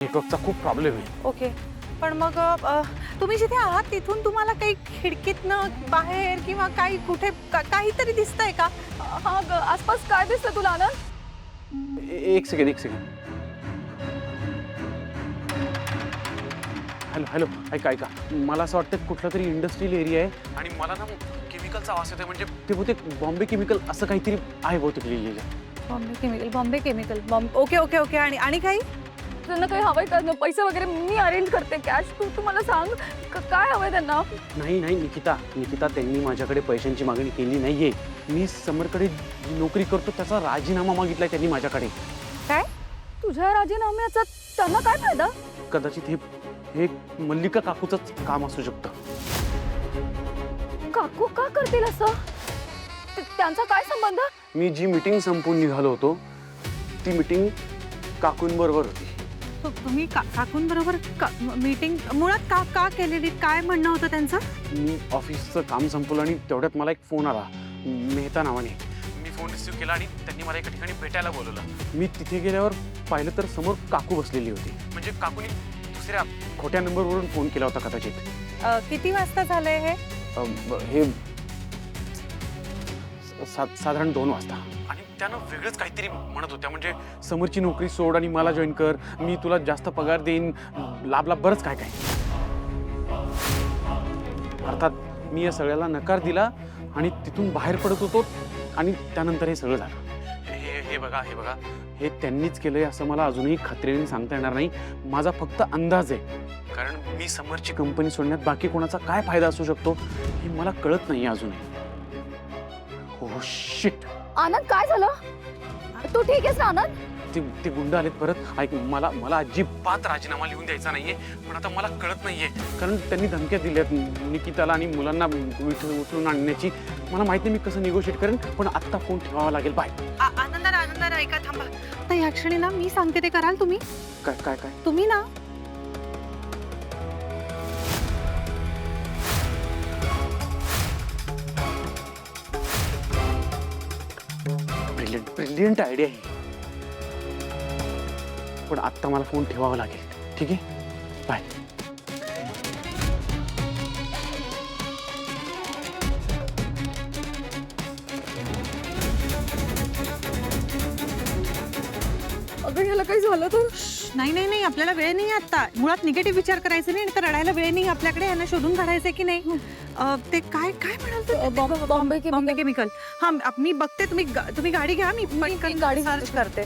नेटवर्कचा खूप प्रॉब्लेम आहे. ओके, पण मग तुम्ही जिथे आहात तिथून तुम्हाला काही खिडकीतनं बाहेर किंवा काही कुठे काहीतरी दिसतंय का? हा ग, आसपास काय दिसतं तुला आनंद? एक सेकंड. हॅलो ऐका मला असं वाटतं कुठला तरी इंडस्ट्रियल एरिया आहे आणि मला ना केमिकलचा आवाज येतोय. म्हणजे ते बहुतेक बॉम्बे केमिकल असं काहीतरी आहे बहुतेक लिहिलेलं. बॉम्बे केमिकल ओके आणि काही? त्यांना काही हवंय का? पैसे वगैरे मी अरेंज करते, कॅश तू मला सांग काय हवंय त्यांना? नाही निकिता त्यांनी माझ्याकडे पैशांची मागणी केली नाहीये. मी समरकडे जी नोकरी करतो त्याचा राजीनामा मागितलाय त्यांनी माझ्याकडे. काय? तुझ्या राजीनाम्याचा त्यांना काय फायदा? कदाचित हे मल्लिका काकूचंच काम असू शकतं. काकू का करतील असं? त्यांचा काय संबंध? मी जी मीटिंग संपून निघालो होतो ती मीटिंग काकूंबरोबर होती. तुम्ही काकूंबरोबर मीटिंग मुळात का केलेली? काय म्हणणं होतं त्यांचं? मी ऑफिसचं काम संपवलं आणि तेवढ्यात मला एक फोन आला मेहता नावाने. मी फोन रिसिव्ह केला आणि त्यांनी मला एका ठिकाणी भेटायला बोलवलं. मी तिथे गेल्यावर पाहिलं तर समोर काकू बसलेली होती. म्हणजे काकूने दुसऱ्या खोट्या नंबरवरून फोन केला होता कदाचित. किती वाजता झालंय हे? हे साधारण 2 वाजता. आणि त्यानं वेगळंच काहीतरी म्हणत होत्या. म्हणजे समोरची नोकरी सोड आणि मला जॉईन कर, मी तुला जास्त पगार देईन, लाभ बरंच काय. अर्थात मी या सगळ्याला नकार दिला आणि तिथून बाहेर पडत होतो आणि त्यानंतर हे सगळं झालं. हे बघा हे त्यांनीच केलंय असं मला अजूनही खात्रीने सांगता येणार नाही. माझा फक्त अंदाज आहे. कारण मी समोरची कंपनी सोडण्यात बाकी कोणाचा काय फायदा असू शकतो हे मला कळत नाही अजूनही. Oh shit. आनंद काय झालं? तू ठीक आहेस ना आनंद? ते गुंड आलेत परत. ऐक, मला अजिबात राजीनामा लिहून द्यायचा नाहीये, पण आता मला कळत नाहीये कारण त्यांनी धमक्या दिल्यात निकिताला आणि मुलांना उचलून आणण्याची. मला माहिती नाही मी कसं निगोशिएट करेन, पण आत्ता फोन ठेवावा लागेल. बाय. आनंदाला ऐका, थांबा. आता या क्षणी ना मी सांगते ते कराल तुम्ही? काय तुम्ही ना ब्रिलियंट आयडिया आहे, पण आत्ता मला फोन ठेवावा लागेल. ठीक आहे, बाय. अगं ह्याला काही झालं तर? नाही आपल्याला वेळ नाही आता. मुळात निगेटिव्ह विचार करायचे नाही, तर रडायला वेळ नाही आपल्याकडे. यांना शोधून काढायचंय की नाही. ते काय म्हणाल? बॉम्बे केमिकल. हा मी बघते. तुम्ही गाडी घ्या, मी गाडी सर्च करते.